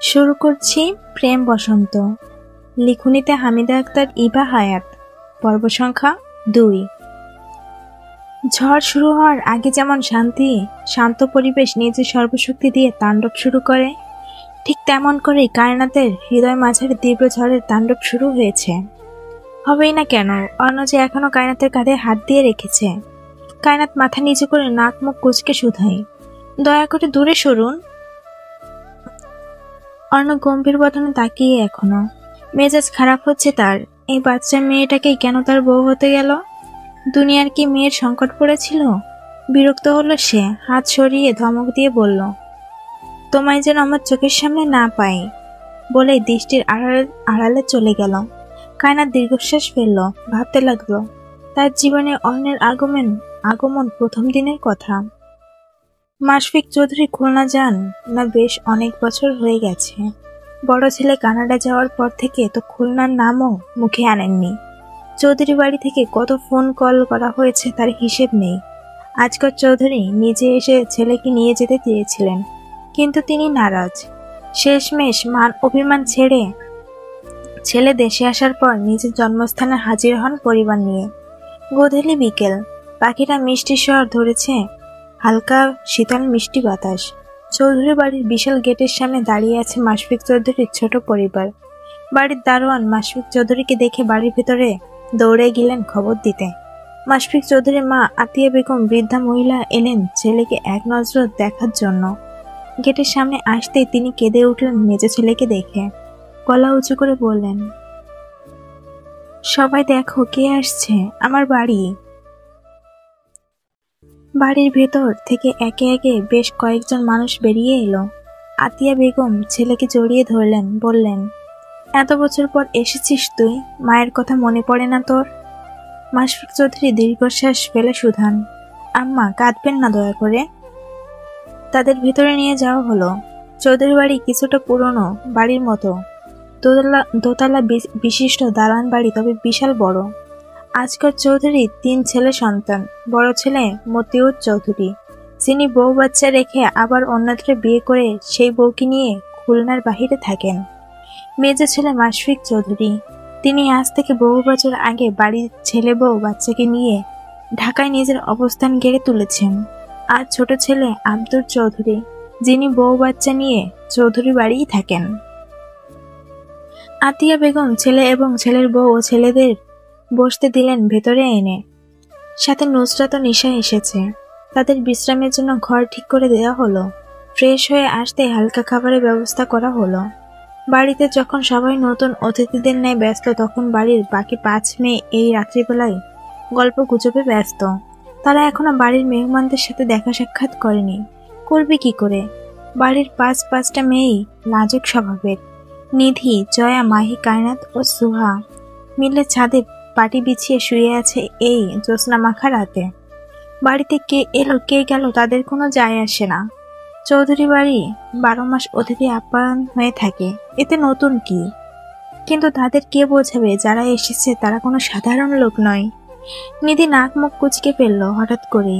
শুরু করছি প্রেম বসন্ত। লিখনিতে হামিদা আক্তার, ইভা হায়াত। পর্ব সংখ্যা 2। ঝড় শুরু হওয়ার আগে যেমন শান্ত পরিবেশ নিজের সর্বশক্তি দিয়ে তাণ্ডব শুরু করে, ঠিক তেমন করেই কায়নাতের হৃদয় মাঝারে তীব্র ঝড়ের তাণ্ডব শুরু হয়েছে। হবেই না কেন? অর্ণ যে এখনো কায়নাতের কাঁধে হাত দিয়ে রেখেছে। কায়নাত মাথা নিচু করে নাক মুখ কুঁচকে শুধায়, দয়া করে দূরে সরুন। অর্ণ গম্ভীর বদনে তাকিয়ে এখনো। মেজাজ খারাপ হচ্ছে তার। এই বাচ্চা মেয়েটাকেই কেন তার বউ হতে গেল? দুনিয়ার কি মেয়ের সংকট পড়েছিল? বিরক্ত হলো সে, হাত সরিয়ে ধমক দিয়ে বলল, তোমায় যেন আমার চোখের সামনে না পাই, বলেই দৃষ্টির আড়ালে চলে গেল। কায়নাত দীর্ঘশ্বাস ফেলল, ভাবতে লাগলো তার জীবনে অর্ণের আগমন প্রথম দিনের কথা। মাশফিক চৌধুরী খুলনা যান না বেশ অনেক বছর হয়ে গেছে। বড় ছেলে কানাডা যাওয়ার পর থেকে তো খুলনার নামও মুখে আনেননি। চৌধুরী বাড়ি থেকে কত ফোন কল করা হয়েছে তার হিসেব নেই। আজকাল চৌধুরী নিজে এসে ছেলেকে নিয়ে যেতে চেয়েছিলেন, কিন্তু তিনি নারাজ। শেষমেশ মান অভিমান ছেড়ে ছেলে দেশে আসার পর নিজের জন্মস্থানে হাজির হন পরিবার নিয়ে। গোধূলি বিকেল, পাখিরা মিষ্টি স্বর ধরেছে, হালকা শীতল মিষ্টি বাতাস। চৌধুরী বাড়ির বিশাল গেটের সামনে দাঁড়িয়ে আছে মাশফিক চৌধুরীর ছোট পরিবার। বাড়ির দারোয়ান মাশফিক চৌধুরীকে দেখে বাড়ির ভেতরে দৌড়ে গেলেন খবর দিতে। মাশফিক চৌধুরীর মা আতিয়া বেগম বৃদ্ধা মহিলা এলেন ছেলেকে এক নজর দেখার জন্য। গেটের সামনে আসতেই তিনি কেঁদে উঠলেন মেজো ছেলেকে দেখে। গলা উঁচু করে বললেন, সবাই দেখো কে আসছে, আমার বাড়ি। বাড়ির ভেতর থেকে একে একে বেশ কয়েকজন মানুষ বেরিয়ে এলো। আতিয়া বেগম ছেলেকে জড়িয়ে ধরলেন, বললেন, এত বছর পর এসেছিস তুই, মায়ের কথা মনে পড়ে না তোর? মাশফিক চৌধুরী দীর্ঘশ্বাস ফেলে শুধান, আম্মা কাঁদবেন না দয়া করে। তাদের ভিতরে নিয়ে যাওয়া হলো। চৌধুরী বাড়ি কিছুটা পুরনো বাড়ির মতো, দোতলা বিশিষ্ট দালান বাড়ি, তবে বিশাল বড়। আজকাল চৌধুরী 3 ছেলে সন্তান। বড় ছেলে মতিউর চৌধুরী, যিনি বউ বাচ্চা রেখে আবার অন্যত্র বিয়ে করে সেই বউকে নিয়ে খুলনার বাহিরে থাকেন। মেজো ছেলে মাশফিক চৌধুরী, তিনি আজ থেকে বহু বছর আগে বাড়ির ছেলে বউ বাচ্চাকে নিয়ে ঢাকায় নিজের অবস্থান গড়ে তুলেছেন। আর ছোট ছেলে আব্দুর চৌধুরী, যিনি বউ বাচ্চা নিয়ে চৌধুরী বাড়িই থাকেন। আতিয়া বেগম ছেলে এবং ছেলের বউ ও ছেলেদের বসতে দিলেন ভেতরে এনে। সাথে নুসরাত ও নিশা এসেছে। তাদের বিশ্রামের জন্য ঘর ঠিক করে দেওয়া হলো। ফ্রেশ হয়ে আসতে হালকা খাবারের ব্যবস্থা করা হলো। বাড়িতে যখন সবাই নতুন অতিথিদের ন্যায় ব্যস্ত, তখন বাড়ির বাকি 5 মেয়ে এই রাত্রিবেলায় গল্প গুজবে ব্যস্ত। তারা এখনো বাড়ির মেহমানদের সাথে দেখা সাক্ষাৎ করেনি। করবে কি করে? বাড়ির 5টা মেয়েই লাজুক স্বভাবের। নিধি, জয়া, মাহি, কায়নাত ও সুহা মিলে ছাদে পাটি বিছিয়ে শুয়ে আছে এই জ্যোৎস্না মাখা রাতে। বাড়িতে কে এলো কে গেল তাদের কোনো যায় আসে না। চৌধুরী বাড়ি 12 মাস অতিথি আপ্যায়ন হয়ে থাকে, এতে নতুন কি? কিন্তু তাদের কে বোঝাবে যারা এসেছে তারা কোনো সাধারণ লোক নয়। নিধি নাক মুখ কুচকে ফেলল হঠাৎ করে,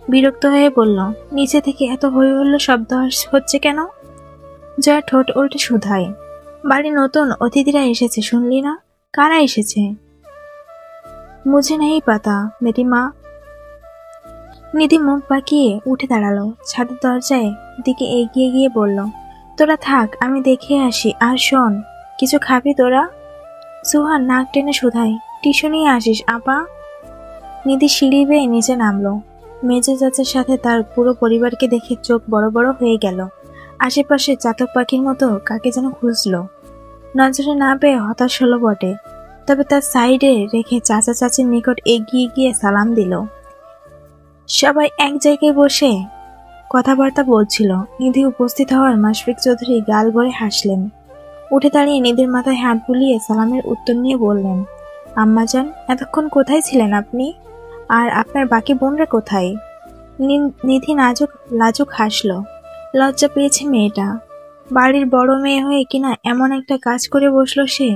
বিরক্ত হয়ে বলল, নিচে থেকে এত হই হুল্লোড় শব্দ হচ্ছে কেন? জয়া ঠোঁট উল্টে শুধায়, বাড়ি নতুন অতিথিরা এসেছে, শুনলি না? কারা এসেছে? মুঝে নেই পাতা মেরি মা। নিধি মুখ বাঁকিয়ে উঠে দাঁড়ালো, ছাদের দরজায় দিকে এগিয়ে গিয়ে বলল, তোরা থাক, আমি দেখে আসি। আর শোন, কিছু খাবি তোরা? সুহান নাক টেনে শুধায়, টিস্যু নিয়ে আসিস আপা। নিধি সিঁড়ি বেয়ে নিচে নামলো। মেজো চাচার সাথে তার পুরো পরিবারকে দেখে চোখ বড় বড় হয়ে গেল। আশেপাশে চাতক পাখির মতো কাকে যেন খুঁজলো। নজরে না পেয়ে হতাশ হলো বটে, তবে তার সাইডে রেখে চাচা চাচির নিকট এগিয়ে গিয়ে সালাম দিল। সবাই এক জায়গায় বসে কথাবার্তা বলছিল। নিধি উপস্থিত হওয়ার মাশফিক চৌধুরী গাল ভরে হাসলেন। উঠে দাঁড়িয়ে নিধির মাথায় হাত বুলিয়ে সালামের উত্তর নিয়ে বললেন, আম্মাজান, এতক্ষণ কোথায় ছিলেন আপনি? আর আপনার বাকি বোনরা কোথায়? নিধি লাজুক হাসল। লজ্জা পেয়েছে মেয়েটা। বাড়ির বড় মেয়ে হয়ে কিনা এমন একটা কাজ করে বসলো সে।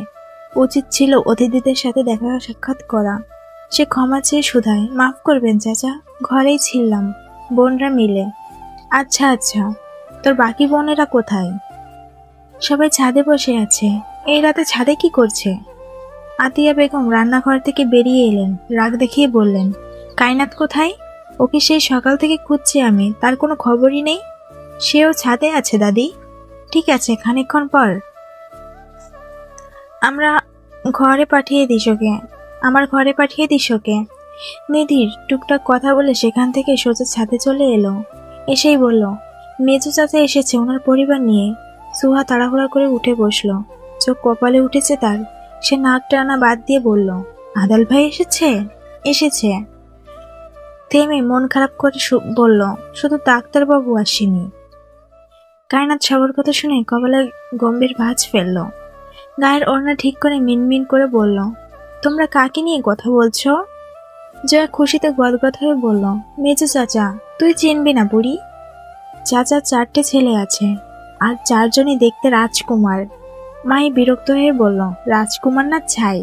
উচিত ছিল অতিথিদের সাথে দেখা সাক্ষাৎ করা। সে ক্ষমা চেয়ে শুধায়, মাফ করবেন চাচা, ঘরেই ছিলাম বোনরা মিলে। আচ্ছা, তোর বাকি বোনেরা কোথায়? সবাই ছাদে বসে আছে। এই রাতে ছাদে কি করছে? আতিয়া বেগম রান্নাঘর থেকে বেরিয়ে এলেন, রাগ দেখিয়ে বললেন, কায়নাত কোথায়? ওকে সেই সকাল থেকে খুঁজছি আমি, তার কোনো খবরই নেই। সেও ছাদে আছে দাদি। ঠিক আছে, খানিকক্ষণ পর আমরা ঘরে পাঠিয়ে দিস ওকে, আমার ঘরে পাঠিয়ে দিস ওকে। নিধির টুকটাক কথা বলে সেখান থেকে সোজা ছাদে চলে এলো। এসেই বলল, মেজো চাচা এসেছে ওনার পরিবার নিয়ে। সুহা তাড়াহুড়া করে উঠে বসলো, চোখ কপালে উঠেছে তার। সে নাক টানা বাদ দিয়ে বলল, আদাল ভাই এসেছে? এসেছে। থেমে মন খারাপ করে বলল, শুধু ডাক্তারবাবু আসেনি। কায়নাত সবার কথা শুনে কপালে গম্ভীর ভাঁজ ফেলল। গায়ের ওড়না ঠিক করে মিনমিন করে বলল, তোমরা কাকে নিয়ে কথা বলছো? জয়া খুশিতে গদগদ হয়ে বলল, মেজো চাচা। তুই চিনবি না বুড়ি? চাচা 4টে ছেলে আছে, আর 4জনই দেখতে রাজকুমার। মাই বিরক্ত হয়ে বলল, রাজকুমার না ছাই।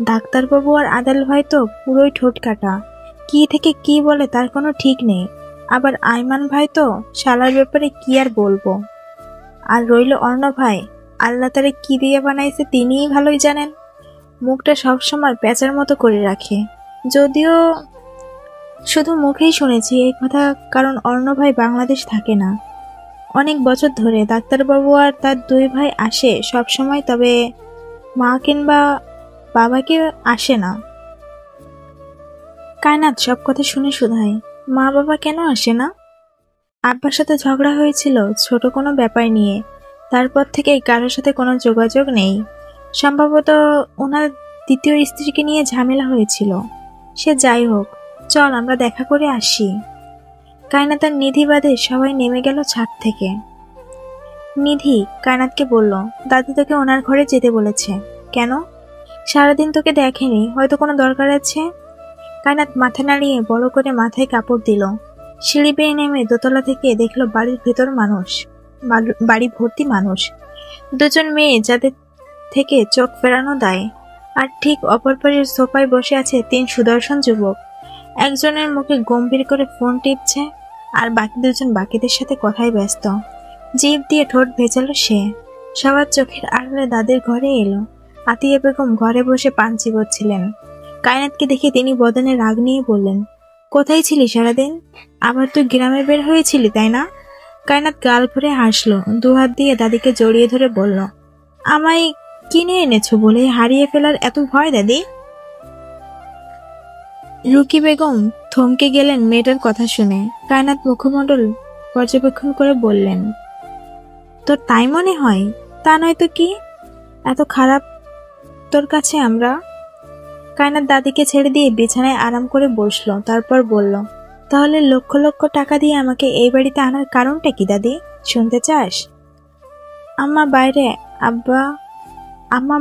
ডাক্তারবাবু আর আদাল ভাই তো পুরোই ঠোঁট কাটা, কি থেকে কি বলে তার কোনো ঠিক নেই। আবার আইমান ভাই তো শালার ব্যাপারে কি আর বলবো। আর রইল অর্ণ ভাই, আল্লাহ তারে কি দিয়ে বানাইছে তিনিই ভালোই জানেন। মুখটা সবসময় প্যাঁচার মতো করে রাখে, যদিও শুধু মুখেই শুনেছি এই কথা, কারণ অর্ণ ভাই বাংলাদেশ থাকে না অনেক বছর ধরে। ডাক্তারবাবু আর তার 2 ভাই আসে সব সময়, তবে মা কিংবা বাবাকে আসে না। কায়নাত সব কথা শুনে শুধায়, মা বাবা কেন আসে না? আব্বার সাথে ঝগড়া হয়েছিল ছোট কোনো ব্যাপার নিয়ে, তারপর থেকে কারোর সাথে কোনো যোগাযোগ নেই। সম্ভবত ওনার 2য় স্ত্রীকে নিয়ে ঝামেলা হয়েছিল। সে যাই হোক, চল আমরা দেখা করে আসি। কায়নাত আর নিধি বাদে সবাই নেমে গেল ছাদ থেকে। নিধি কায়নাতকে বলল, দাদু তোকে ওনার ঘরে যেতে বলেছে। কেন? সারাদিন তোকে দেখেনি, হয়তো কোনো দরকার আছে। কায়নাত মাথা নাড়িয়ে বড় করে মাথায় কাপড় দিল। সিঁড়ি বেয়ে নেমে দোতলা থেকে দেখলো বাড়ির ভেতর মানুষ, বাড়ি ভর্তি মানুষ। 2জন মেয়ে যাদের থেকে চোখ ফেরানো দায়। আর ঠিক অপর পারের সোফায় বসে আছে 3 সুদর্শন যুবক। একজনের মুখে গম্ভীর করে ফোন টিপছে, আর বাকি 2জন বাকিদের সাথে কথায় ব্যস্ত। জিভ দিয়ে ঠোঁট ভেজালো সে। সবার চোখের আড়ালে দাদের ঘরে এলো। আতিয়া বেগম ঘরে বসে পান চিবোচ্ছিলেন। কায়নাতকে দেখে তিনি বদনে রাগ নিয়ে বললেন, কোথায় ছিলি সারাদিন? আবার তুই গ্রামে বের হয়েছিলি তাই না? কায়নাত গাল ভরে হাসলো, 2 হাত দিয়ে দাদিকে জড়িয়ে ধরে বলল, আমায় কিনে এনেছো বলে হারিয়ে ফেলার এত ভয় দাদি? রুকি বেগম থমকে গেলেন মেয়েটার কথা শুনে। কায়নাত মুখমণ্ডল পর্যবেক্ষণ করে বললেন, তোর তাই মনে হয়? তা নয় তো কি, এত খারাপ তোর কাছে আমরা? কায়নাত দাদিকে ছেড়ে দিয়ে বিছানায় আরাম করে বসলো, তারপর বলল, তাহলে লক্ষ লক্ষ টাকা দিয়ে আমাকে এই বাড়িতে আনার কারণটা কি দাদি, শুনতে চাস? আম্মা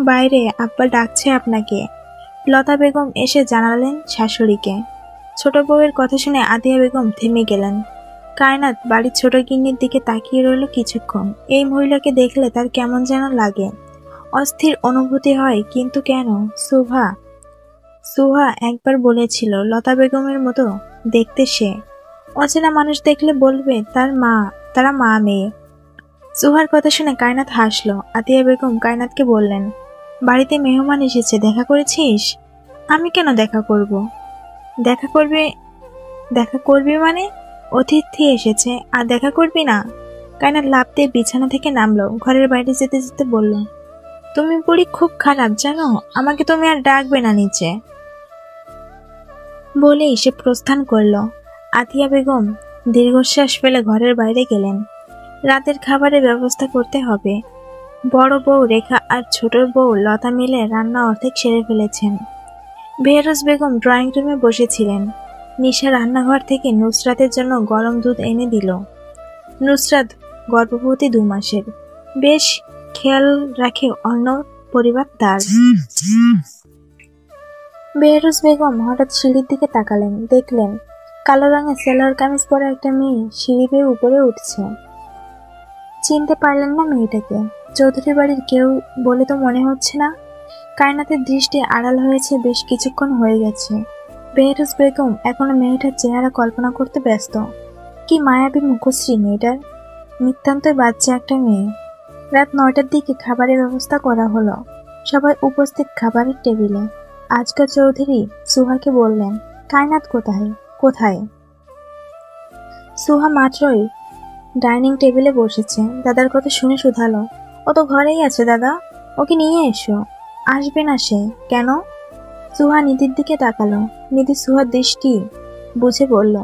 বাইরে, আব্বা ডাকছে আপনাকে। লতা বেগম এসে জানালেন শাশুড়িকে। ছোট বউয়ের কথা শুনে আতিয়া বেগম থেমে গেলেন। কায়নাত বাড়ির ছোট গিন্নির দিকে তাকিয়ে রইল কিছুক্ষণ। এই মহিলাকে দেখলে তার কেমন যেন লাগে, অস্থির অনুভূতি হয়। কিন্তু কেন? সুহা একবার বলেছিল লতা বেগমের মতো দেখতে সে। অচেনা মানুষ দেখলে বলবে তারা মা মেয়ে। সুহার কথা শুনে কায়নাত হাসলো। আতিয়া বেগম কায়নাতকে বললেন, বাড়িতে মেহমান এসেছে, দেখা করেছিস? আমি কেন দেখা করব? দেখা করবি মানে? অতিথি এসেছে আর দেখা করবি না? কায়নাত লাফ দিয়ে বিছানা থেকে নামলো, ঘরের বাইরে যেতে যেতে বলল, তুমি বুড়ি খুব খারাপ জানো, আমাকে তুমি আর ডাকবে না নিচে। বলেই সে প্রস্থান করলো। আতিয়া বেগম দীর্ঘশ্বাস ফেলে ঘরের বাইরে গেলেন। রাতের খাবারের ব্যবস্থা করতে হবে। বড় বউ রেখা আর ছোট বউ লতা মিলে রান্না অর্ধেক সেরে ফেলেছেন। বেহরোজ বেগম ড্রয়িং রুমে বসেছিলেন। নিশা রান্নাঘর থেকে নুসরাতের জন্য গরম দুধ এনে দিল। নুসরাত গর্ভবতী 2 মাসের, বেশ খেয়াল রাখে অন্য পরিবার তার। বেহরোজ বেগম হঠাৎ সিঁড়ির দিকে তাকালেন, দেখলেন কালো রঙের সেলোয়ার কামিজ পরা একটা মেয়ে সিঁড়ি বেয়ে উপরে উঠছে। চিনতে পারলেন না মেয়েটাকে? চৌধুরী বাড়ির কেউ বলে তো মনে হচ্ছে না। কায়নাতের দৃষ্টি আড়াল হয়েছে বেশ কিছুক্ষণ হয়ে গেছে। বেহরোজ বেগম এখনো মেয়েটার চেহারা কল্পনা করতে ব্যস্ত। কি মায়াবী মুখশ্রী মেয়েটার, নিতান্তই বাচ্চা একটা মেয়ে। রাত 9টার দিকে খাবারের ব্যবস্থা করা হলো। সবাই উপস্থিত খাবারের টেবিলে। আজগর চৌধুরী সুহাকে বললেন, কায়নাত কোথায় কোথায়? সুহা মাত্রই ডাইনিং টেবিলে বসেছে। দাদার কথা শুনে শুধালো, ও তো ঘরেই আছে দাদা, ওকে নিয়ে এসো। আসবে না সে? কেন? সুহা নিধির দিকে তাকালো। নিধি সুহার দৃষ্টি বুঝে বলল,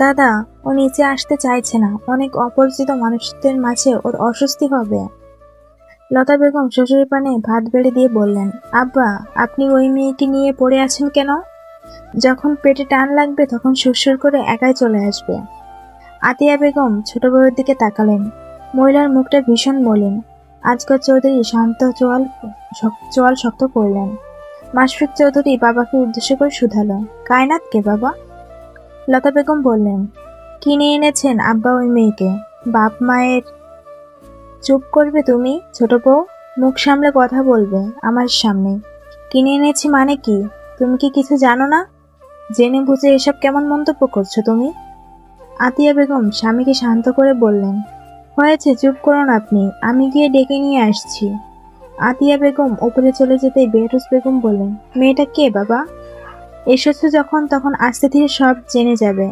দাদা, ও নিচে আসতে চাইছে না, অনেক অপরিচিত মানুষদের মাঝে ওর অস্বস্তি হবে। লতা বেগম শ্বশুরের পানে ভাত বেড়ে দিয়ে বললেন, আব্বা, আপনি ওই মেয়েকে নিয়ে পড়ে আছেন কেন? যখন পেটে টান লাগবে তখন সুরসুর করে একাই চলে আসবে। আতিয়া বেগম ছোট বউয়ের দিকে তাকালেন। মহিলার মুখটা ভীষণ মলিন। আজগর চৌধুরী শান্ত চোয়াল শক্ত করলেন। মাশফিক চৌধুরী বাবাকে উদ্দেশ্য করে শুধালো, কায়নাত কে বাবা? লতা বেগম বললেন, কিনে এনেছেন আব্বা ওই মেয়েকে। বাপ মায়ের। চুপ করবে তুমি, ছোট বউ? মুখ সামলে কথা বলবে আমার সামনে। কিনে এনেছি মানে কি? তুমি কি কিছু জানো না? জেনে বুঝে এসব কেমন মন্তব্য করছো তুমি? আতিয়া বেগম স্বামীকে শান্ত করে বললেন, হয়েছে, চুপ করুন আপনি, আমি গিয়ে ডেকে নিয়ে আসছি। আতিয়া বেগম উপরে চলে যেতেই বেহরুজ বেগম বললেন, মেয়েটা কে বাবা? এসেছো যখন তখন আস্তে ধীরে সব জেনে যাবে।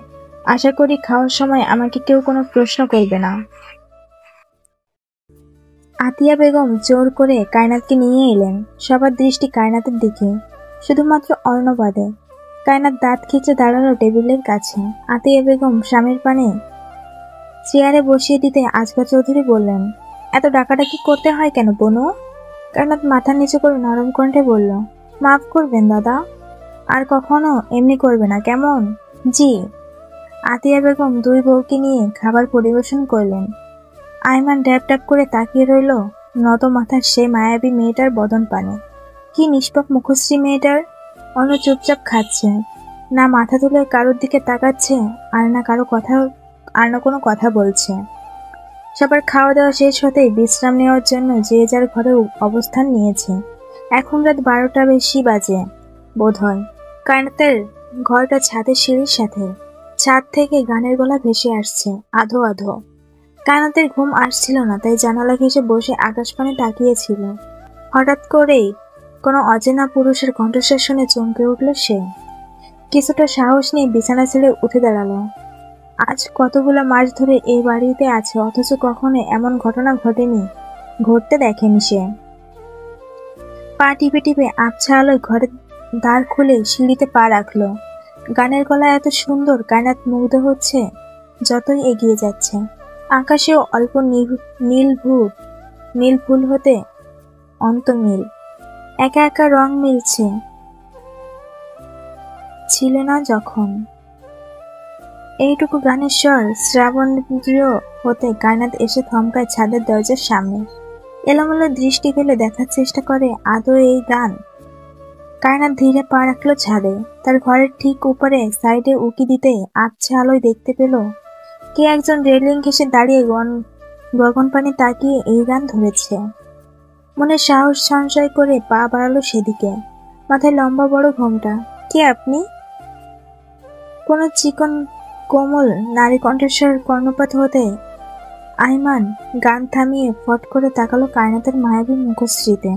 আশা করি খাওয়ার সময় আমাকে কেউ কোনো প্রশ্ন করবে না। আতিয়া বেগম জোর করে কায়নাতকে নিয়ে এলেন। সবার দৃষ্টি কায়নাতের দিকে, শুধুমাত্র অর্ণবাদে। কায়নাত দাঁত খিচে দাঁড়ালো টেবিলের কাছে। আতিয়া বেগম স্বামীর পানে চেয়ারে বসিয়ে দিতে আজগর চৌধুরী বললেন, এত ডাকাডাকি করতে হয় কেন বনু? কায়নাত মাথা নিচু করে নরম কণ্ঠে বলল, মাফ করবেন দাদা, আর কখনো এমনি করবে না, কেমন? জি। আতিয়া বেগম দুই বউকে নিয়ে খাবার পরিবেশন করলেন। আইমান ড্যাপ ড্যাপ করে তাকিয়ে রইল নত মাথার সেই মায়াবী মেয়েটার বদন পানে। কি নিষ্পাপ মুখশ্রী মেয়েটার! অন্য চুপচাপ খাচ্ছে, না মাথা তুলে কারোর দিকে তাকাচ্ছে, আর না কোনো কথা বলছে। সবার খাওয়া দাওয়া শেষ হতেই বিশ্রাম নেওয়ার জন্য যে যার ঘরে অবস্থান নিয়েছে। এখন রাত 12টা বেশি বাজে বোধ হয়। কায়নাতের ঘরটা ছাদের সিঁড়ির সাথে। ছাদ থেকে গানের গলা ভেসে আসছে আধো আধো। কায়নাতের ঘুম আসছিল না, তাই জানালা ঘেঁষে বসে আকাশপানে তাকিয়েছিল। হঠাৎ করেই কোনো অচেনা পুরুষের কণ্ঠস্বর শুনে চমকে উঠল সে। কিছুটা সাহস নিয়ে বিছানা ছেড়ে উঠে দাঁড়ালো। আজ কতগুলো মাস ধরে এই বাড়িতে আছে, অথচ কখনো এমন ঘটনা ঘটেনি, ঘটতে দেখেনি সে। পা টিপে টিপে আবছা আলোয় ঘরের দ্বার খুলে সিঁড়িতে পা রাখলো। গানের গলা এত সুন্দর, কায়নাত মুগ্ধ হচ্ছে যতই এগিয়ে যাচ্ছে। আকাশেও অল্প নীল ফুল হতে অন্তর্নীল একা একা রং মিলছে ছিল না যখন। এইটুকু গানের স্বর শ্রাবণীয় হতে কায়নাত এসে থমকায় ছাদের দরজার সামনে। এলোমেলো দৃষ্টি ফেলে দেখার চেষ্টা করে আদৌ এই গান। কায়নাত ধীরে পা রাখলো ছাদে। তার ঘরের ঠিক উপরে সাইডে উকি দিতে আবছা আলোয় দেখতে পেল কে একজন রেলিং ঘেঁষে দাঁড়িয়ে গগন পানে তাকিয়ে এই গান ধরেছে। মনে সাহস সঞ্চয় করে পা বাড়ালো সেদিকে। মাথায় লম্বা বড় ঘোমটা। কে আপনি? কোনো চিকন কোমল নারী কণ্ঠস্বর কর্ণপাত হতে আইমান গান থামিয়ে ফট করে তাকালো কায়নাতের মায়াবী মুখশ্রীতে।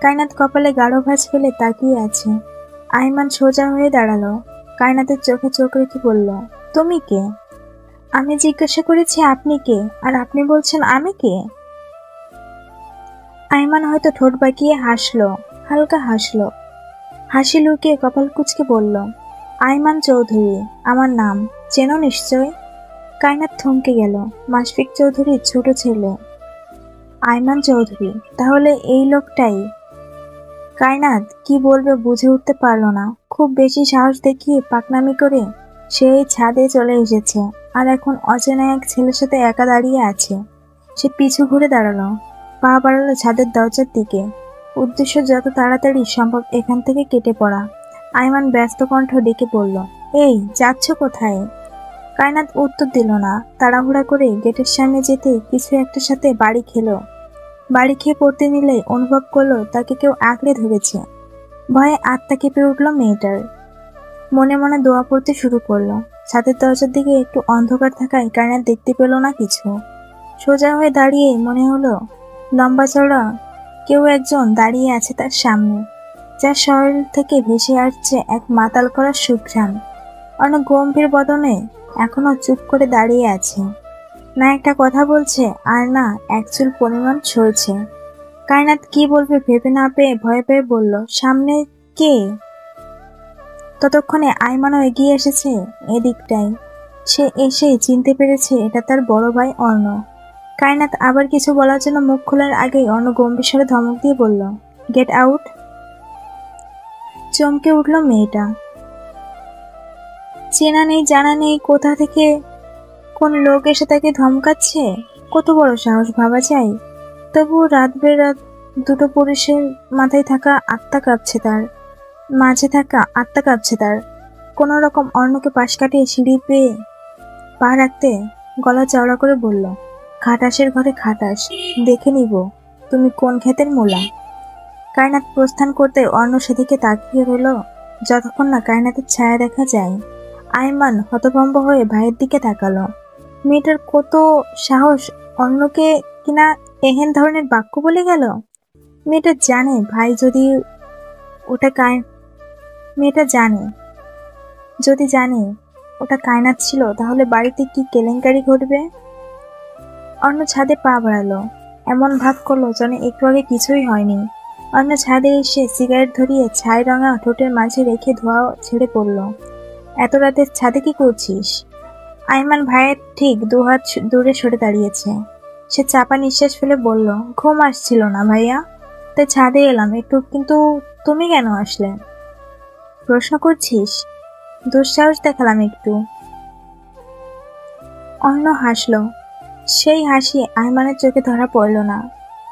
কায়নাত কপালে গাঢ় ভাঁজ ফেলে তাকিয়ে আছে। আইমান সোজা হয়ে দাঁড়ালো। কায়নাতের চোখে চোখ রেখে বলল, তুমি কে? আমি জিজ্ঞাসা করেছি আপনি কে, আর আপনি বলছেন আমি কে? আইমান হয়তো ঠোঁট বাঁকিয়ে হাসলো, হালকা হাসলো। হাসি লুকিয়ে কপাল কুঁচকে বলল, আইমান চৌধুরী আমার নাম, চেনো নিশ্চয়? কায়নাত থমকে গেল। মাশফিক চৌধুরীর ছোট ছেলে আইমান চৌধুরী, তাহলে এই লোকটাই। কায়নাত কি বলবে বুঝে উঠতে পারল না। খুব বেশি সাহস দেখিয়ে পাকনামি করে সে এই ছাদে চলে এসেছে, আর এখন অচেনা এক ছেলের সাথে একা দাঁড়িয়ে আছে। সে পিছু ঘুরে দাঁড়ালো, পা বাড়ালো ছাদের দরজার দিকে। উদ্দেশ্য যত তাড়াতাড়ি সম্ভব এখান থেকে কেটে পড়া। আইমান ব্যস্ত কণ্ঠ ডেকে পড়ল, এই যাচ্ছ কোথায়? কায়নাত উত্তর দিল না। তাড়াহুড়া করে গেটের সামনে যেতে কিছু একটার সাথে বাড়ি খেলো। বাড়ি খেয়ে পড়তে নিলে অনুভব করলো তাকে কেউ আঁকড়ে ধরেছে। ভয়ে আত্মা কেঁপে উঠল মেয়েটার। মনে মনে দোয়া পড়তে শুরু করলো। ছাদের দরজার দিকে একটু অন্ধকার থাকায় কায়নাত দেখতে পেল না কিছু। সোজা হয়ে দাঁড়িয়ে মনে হলো লম্বা চড়া কেউ একজন দাঁড়িয়ে আছে তার সামনে, যার শরীর থেকে ভেসে আসছে এক মাতাল করা সুঘ্রাণ। অনেক গম্ভীর বদনে এখনো চুপ করে দাঁড়িয়ে আছে, না একটা কথা বলছে আর না এক চুল পরিমাণ সরছে। কায়নাত কি বলবে ভেবে না পেয়ে ভয়ে পেয়ে বলল, সামনে কে? ততক্ষণে আইমানও এগিয়ে এসেছে এদিকটাই। সে এসে চিনতে পেরেছে এটা তার বড় ভাই অর্ণ। কায়নাত আবার কিছু বলার জন্য মুখ খোলার আগেই অর্ণ গম্ভীর স্বরে ধমক দিয়ে বলল, গেট আউট। চমকে উঠল মেয়েটা। চেনা নেই জানা নেই কোথা থেকে কোন লোক এসে তাকে ধমকাচ্ছে। কত বড় সাহস ভাবা যায়। তবুও রাত বেরাত দুটো পুরুষের মাথায় থাকা আত্মা কাঁপছে তার, মাঝে থাকা আত্মা কাঁপছে তার। কোন রকম অর্ণকে পাশ কাটিয়ে সিঁড়ি পেয়ে পা রাখতে গলা চওড়া করে বলল, খাটাসের ঘরে খাটাস, দেখে নিব তুমি কোন ক্ষেতের মূলা। কায়নাত প্রস্থান করতে অর্ণ সেদিকে তাকিয়ে রইল যতক্ষণ না কায়নাতের ছায়া দেখা যায়। আইমান হতভম্ব হয়ে ভাইয়ের দিকে তাকালো। মেয়েটার কত সাহস অন্যকে কিনা এহেন ধরনের বাক্য বলে গেল। মেয়েটা জানে ভাই যদি মেয়েটা জানে যদি জানে ওটা কায়নাত ছিল তাহলে বাড়িতে কি কেলেঙ্কারি ঘটবে। অন্য ছাদে পা বাড়ালো, এমন ভাব করলো যেন একটু আগে কিছুই হয়নি। অন্য ছাদে এসে সিগারেট ধরিয়ে ছাই রঙা ঠোঁটের মাঝে রেখে ধোয়া ছেড়ে পড়ল। এত রাতে ছাদে কি করছিস? আইমান ভাইয়ের ঠিক 2 হাত দূরে সরে দাঁড়িয়েছে। সে চাপা নিঃশ্বাস ফেলে বলল, ঘুম আসছিল না ভাইয়া, তাই ছাদে এলাম একটু। কিন্তু তুমি কেন আসলে? প্রশ্ন করছিস? দুঃসাহস দেখালাম একটু। অন্য হাসল। সেই হাসি আইমানের চোখে ধরা পড়ল না।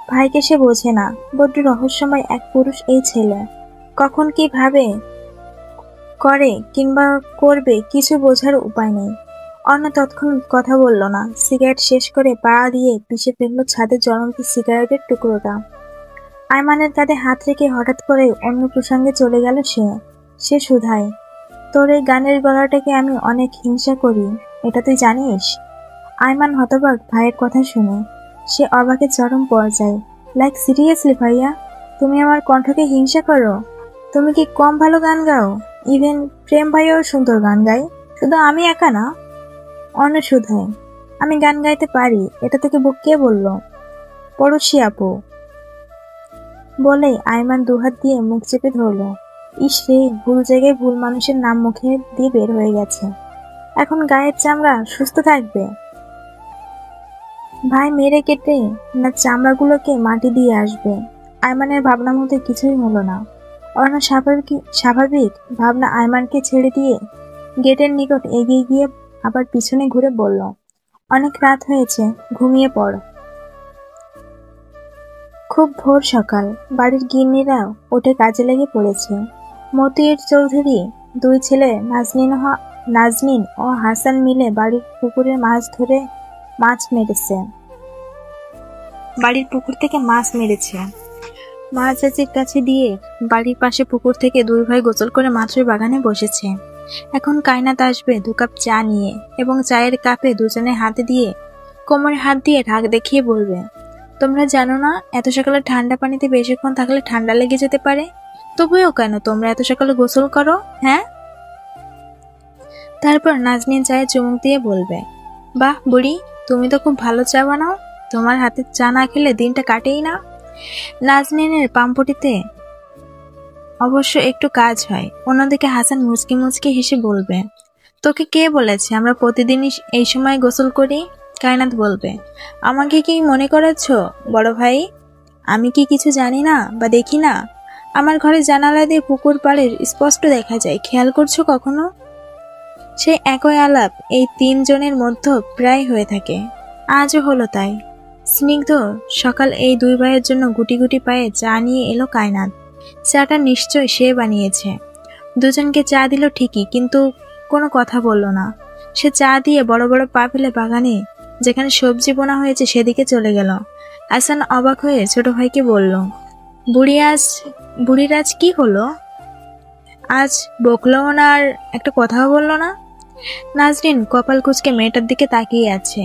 ভাইকে সে বোঝে না। বড্ড রহস্যময় এক পুরুষ এই ছেলে। কখন কি ভাবে করে কিংবা করবে কিছু বোঝার উপায় নেই। অন্য তৎক্ষণাৎ কথা বলল না। সিগারেট শেষ করে পা দিয়ে পিষে ফেললো ছাদে জ্বলন্ত সিগারেটের টুকরোটা। আইমানের কাঁধে হাত রেখে হঠাৎ করে অন্য প্রসঙ্গে চলে গেল সে শুধায়, তোর এই গানের গলাটাকে আমি অনেক হিংসা করি, এটা তুই জানিস? আইমান হতবাক ভাইয়ের কথা শুনে। সে অবাকের চরম পর্যায়ে। লাইক সিরিয়াসলি ভাইয়া, তুমি আমার কণ্ঠকে হিংসা করো? তুমি কি কম ভালো গান গাও? ইভেন প্রেম ভাইয়াও সুন্দর গান গায়, শুধু আমি একা না। অন্য শুধায়, আমি গান গাইতে পারি এটা তোকে কে বলল? পড়শি আপু। বলেই আইমান 2 হাত দিয়ে মুখ চেপে ধরল। ইস রে, ভুল জায়গায় ভুল মানুষের নাম মুখে দিয়ে বের হয়ে গেছে। এখন গায়ের চামড়া সুস্থ থাকবে? ভাই মেরে কেটে না চামড়াগুলোকে মাটি দিয়ে আসবে। আইমানের ভাবনার মধ্যে কিছুই হলো না। অন্য স্বাভাবিক ভাবনা আইমানকে ছেড়ে দিয়ে গেটের নিকট এগিয়ে গিয়ে আবার পিছনে ঘুরে বলল, অনেক রাত হয়েছে, ঘুমিয়ে পড়। খুব ভোর সকাল। বাড়ির গিন্নিরাও ওঠে কাজে লেগে পড়েছে। মতিউর চৌধুরী 2 ছেলে নাজনীন ও হাসান মিলে বাড়ির পুকুরে বাড়ির পুকুর থেকে মাছ মেরেছে। মা চাচির কাছে দিয়ে বাড়ির পাশে পুকুর থেকে 2 ভাই গোসল করে মাছের বাগানে বসেছে। এখন কায়নাত আসবে 2 কাপ চা নিয়ে এবং চায়ের কাপে দুজনে হাতে দিয়ে কোমরে হাত দিয়ে ঢাক দেখিয়ে বলবে, তোমরা জানো না এত সকালে ঠান্ডা পানিতে বেশিক্ষণ থাকলে ঠান্ডা লেগে যেতে পারে? তবুও কেন তোমরা এত সকালে গোসল করো, হ্যাঁ? তারপর নাজনীন চায়ে চুমুক দিয়ে বলবে, বাহ বুড়ি, তুমি তো খুব ভালো চা বানাও, তোমার হাতের চা না খেলে দিনটা কাটেই না। নাজনীনের পাম্পটিতে অবশ্য একটু কাজ হয়। অন্যদিকে হাসান মুচকি মুচকি হেসে বলবে, তোকে কে বলেছে আমরা প্রতিদিনই এই সময় গোসল করি? কায়নাত বলবে, আমাকে কি মনে করেছ বড় ভাই? আমি কি কিছু জানি না বা দেখি না? আমার ঘরের জানালা দিয়ে পুকুর পাড়ের স্পষ্ট দেখা যায়, খেয়াল করছো কখনো? সেই একই আলাপ এই 3 জনের মধ্যে প্রায় হয়ে থাকে। আজও হলো তাই। স্নিগ্ধ সকাল এই 2 ভাইয়ের জন্য গুটি গুটি পায়ে চা নিয়ে এলো কায়নাত। চাটা নিশ্চয় সে বানিয়েছে। দুজনকে চা দিল ঠিকই, কিন্তু কোনো কথা বলল না। সে চা দিয়ে বড় বড় পা ফেলে বাগানে যেখানে সবজি বোনা হয়েছে সেদিকে চলে গেল। হাসান অবাক হয়ে ছোট ভাইকে বলল, বুড়ির আজ কি হলো? আজ বকলো না আর একটা কথাও বললো না? নাজরিন কপাল কুঁচকে মেয়েটার দিকে তাকিয়ে আছে।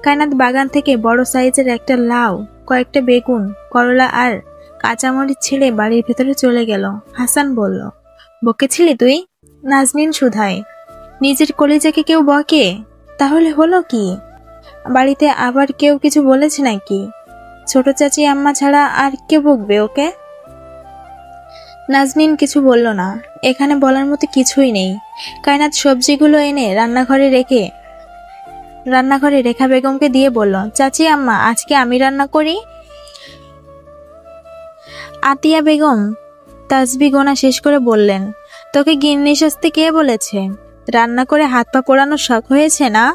কায়নাত বাগান থেকে বড় সাইজের একটা লাউ কয়েকটা বেগুন, করলা আর কাঁচামরিচ ছেড়ে বাড়ির ভেতরে চলে গেল। হাসান বলল, বকেছিলি তুই? নাজনীন শুধায়, নিজের কলিজাকে কেউ বকে? তাহলে হলো কি? বাড়িতে আবার কেউ কিছু বলেছে নাকি? ছোট চাচি আম্মা ছাড়া আর কে বকবে ওকে? নাজনীন কিছু বলল না। এখানে বলার মতো কিছুই নেই। কায়নাত সবজিগুলো এনে রান্নাঘরে রেখা বেগমকে দিয়ে বলল, চাচি আম্মা, আজকে আমি রান্না করি। আতিয়া বেগম তাসবি গোনা শেষ করে বললেন, তোকে গিন্নি সাজতে কে বলেছে? রান্না করে হাত পা পোড়ানোর শখ হয়েছে না?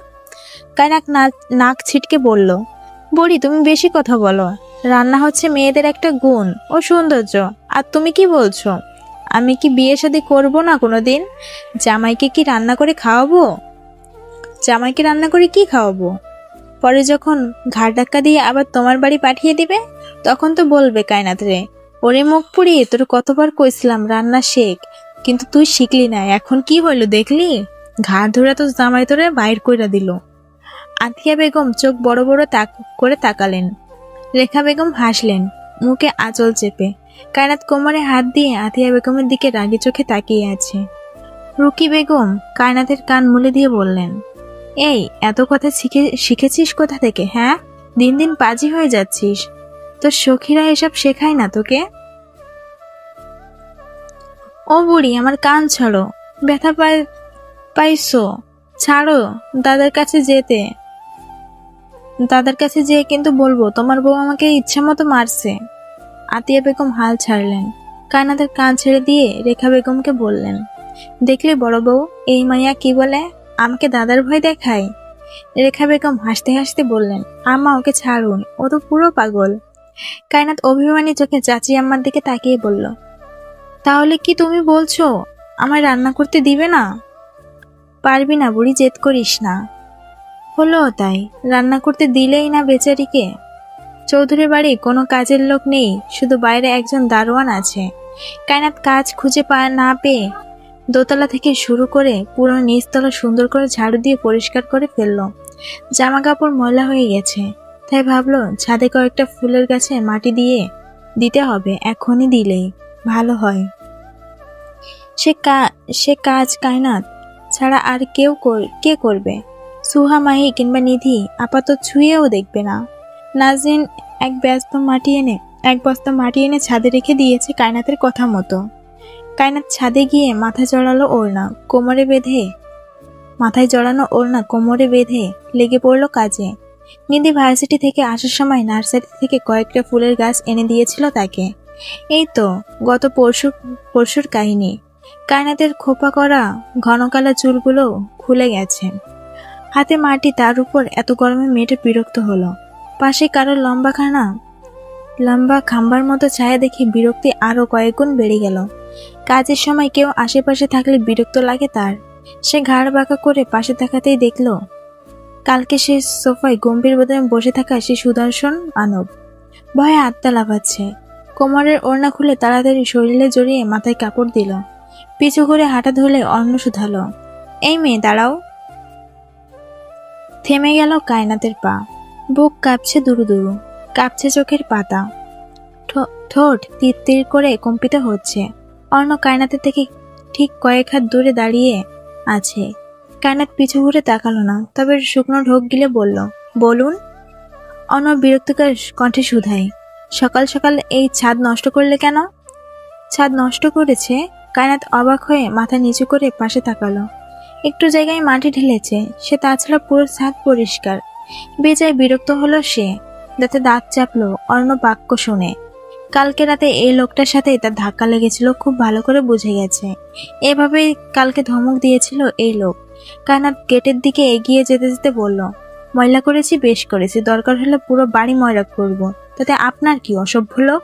কায়নাত নাক ছিটকে বলল, বুড়ি তুমি বেশি কথা বলো। রান্না হচ্ছে মেয়েদের একটা গুণ ও সৌন্দর্য। আর তুমি কি বলছো? আমি কি বিয়ে শাদী করবো না কোনোদিন? জামাইকে কি রান্না করে খাওয়াবো? জামাইকে রান্না করে কি খাওয়াবো? পরে যখন ঘাড় ধাক্কা দিয়ে আবার তোমার বাড়ি পাঠিয়ে দিবে, তখন তো বলবে, কায়নাত রে, ওরে মুখ পুড়িয়ে তোর কতবার কইছিলাম রান্না শেখ, কিন্তু তুই শিখলি না। এখন কি হইল দেখলি? ঘাড় ধরে তো জামাই তোরে বাইর কইরা দিল। আতিয়া বেগম চোখ বড় বড় করে তাকালেন। রেখা বেগম হাসলেন, মুখে আঁচল চেপে। কায়নাত কোমরে হাত দিয়ে আতিয়া বেগমের দিকে রাগী চোখে তাকিয়ে আছে। রুকি বেগম কায়নাতের কান মুলে দিয়ে বললেন, এই এত কথা শিখেছিস কোথা থেকে? হ্যাঁ, দিন দিন পাজি হয়ে যাচ্ছিস। তোর সখীরা এসব শেখায় না তোকে? ও বুড়ি, আমার কান ছাড়ো। ব্যথা পাইছো? ছাড়ো। দাদার কাছে যেয়ে কিন্তু বলবো তোমার বউ আমাকে ইচ্ছা মতো মারছে। আতিয়া বেগম হাল ছাড়লেন। কায়নাতের কান ছেড়ে দিয়ে রেখা বেগমকে বললেন, দেখলি বড় বউ, এই মাইয়া কি বলে, আমাকে দাদার ভয় দেখায়। রেখা বেগম হাসতে হাসতে বললেন, আম্মা ওকে ছাড়ুন, ও তো পুরো পাগল। কায়নাত অভিমানী চোখে চাচি আম্মার দিকে তাকিয়ে বলল, তাহলে কি তুমি বলছো আমায় রান্না করতে দিবে না? পারবি না বুড়ি, জেদ করিস না। হলো তাই, রান্না করতে দিলেই না বেচারিকে। চৌধুরী বাড়ি কোনো কাজের লোক নেই, শুধু বাইরে একজন দারোয়ান আছে। কায়নাত কাজ খুঁজে না পেয়ে দোতলা থেকে শুরু করে পুরো নিচতলা সুন্দর করে ঝাড়ু দিয়ে পরিষ্কার করে ফেলল। জামা কাপড় ময়লা হয়ে গেছে, তাই ভাবলো ছাদে কয়েকটা ফুলের গাছে মাটি দিতে হবে, এখনই দিলেই ভালো হয়। সে কাজ কায়নাত ছাড়া আর কে করবে? সুহা, মাহি কিংবা নিধি আপাতত ছুঁয়েও দেখবে না। নাজরিন এক বস্তা মাটি এনে ছাদে রেখে দিয়েছে কায়নাতের কথা মতো। কায়নাত ছাদে গিয়ে মাথায় জড়ানো ওড়না কোমরে বেঁধে লেগে পড়লো কাজে। নিধি ভার্সিটি থেকে আসার সময় নার্সারি থেকে কয়েকটা ফুলের গাছ এনে দিয়েছিল তাকে। এই তো গত পরশুর কাহিনী। কায়নাতের খোপা করা ঘন কালা চুলগুলো খুলে গেছে। হাতে মাটি, তার উপর এত গরমে মেয়েটা বিরক্ত হলো। পাশে কারো লম্বা খাম্বার মতো ছায়া দেখে বিরক্তি আরো কয়েকগুণ বেড়ে গেল। কাজের সময় কেউ আশেপাশে থাকলে বিরক্ত লাগে তার। সে ঘাড় বাঁকা করে পাশে তাকাতেই দেখল কালকে সে সোফায় গম্ভীর বদনে বসে থাকা সে সুদর্শন মানব ভয়ে আত্মা লাফাচ্ছে। কোমরের ওড়না খুলে তাড়াতাড়ি শরীরে জড়িয়ে মাথায় কাপড় দিল। পিছু ঘুরে হাঁটা ধরলে অন্ন শুধালো, এই মেয়ে দাঁড়াও। থেমে গেল কায়নাতের পা। বুক কাঁপছে দুরু দুরু, কাঁপছে চোখের পাতা, ঠোঁট তির করে কম্পিত হচ্ছে। অর্ণ কায়নাতের থেকে ঠিক কয়েক হাত দূরে দাঁড়িয়ে আছে। কায়নাত পিছু ঘুরে তাকালো না, তবে শুকনো ঢোক গিলে বলল, বলুন। অর্ণ বিরক্তিকর কণ্ঠে শুধায়, সকাল সকাল এই ছাদ নষ্ট করলে কেন? ছাদ নষ্ট করেছে? কায়নাত অবাক হয়ে মাথা নিচু করে পাশে তাকালো। একটু জায়গায় মাটি ঢেলেছে সে, তাছাড়া পুরো ছাদ পরিষ্কার। বেজায় বিরক্ত হলো সে, দাঁতে দাঁত চাপলো অর্ণ বাক্য শুনে। কালকে রাতে এই লোকটার সাথে তার ধাক্কা লেগেছিল, খুব ভালো করে বুঝে গেছে। এভাবেই কালকে ধমক দিয়েছিল এই লোক। কায়নাত গেটের দিকে এগিয়ে যেতে যেতে বলল, ময়লা করেছি, বেশ করেছি, দরকার হলে পুরো বাড়ি ময়লা করব, তাতে আপনার কি, অসভ্য লোক।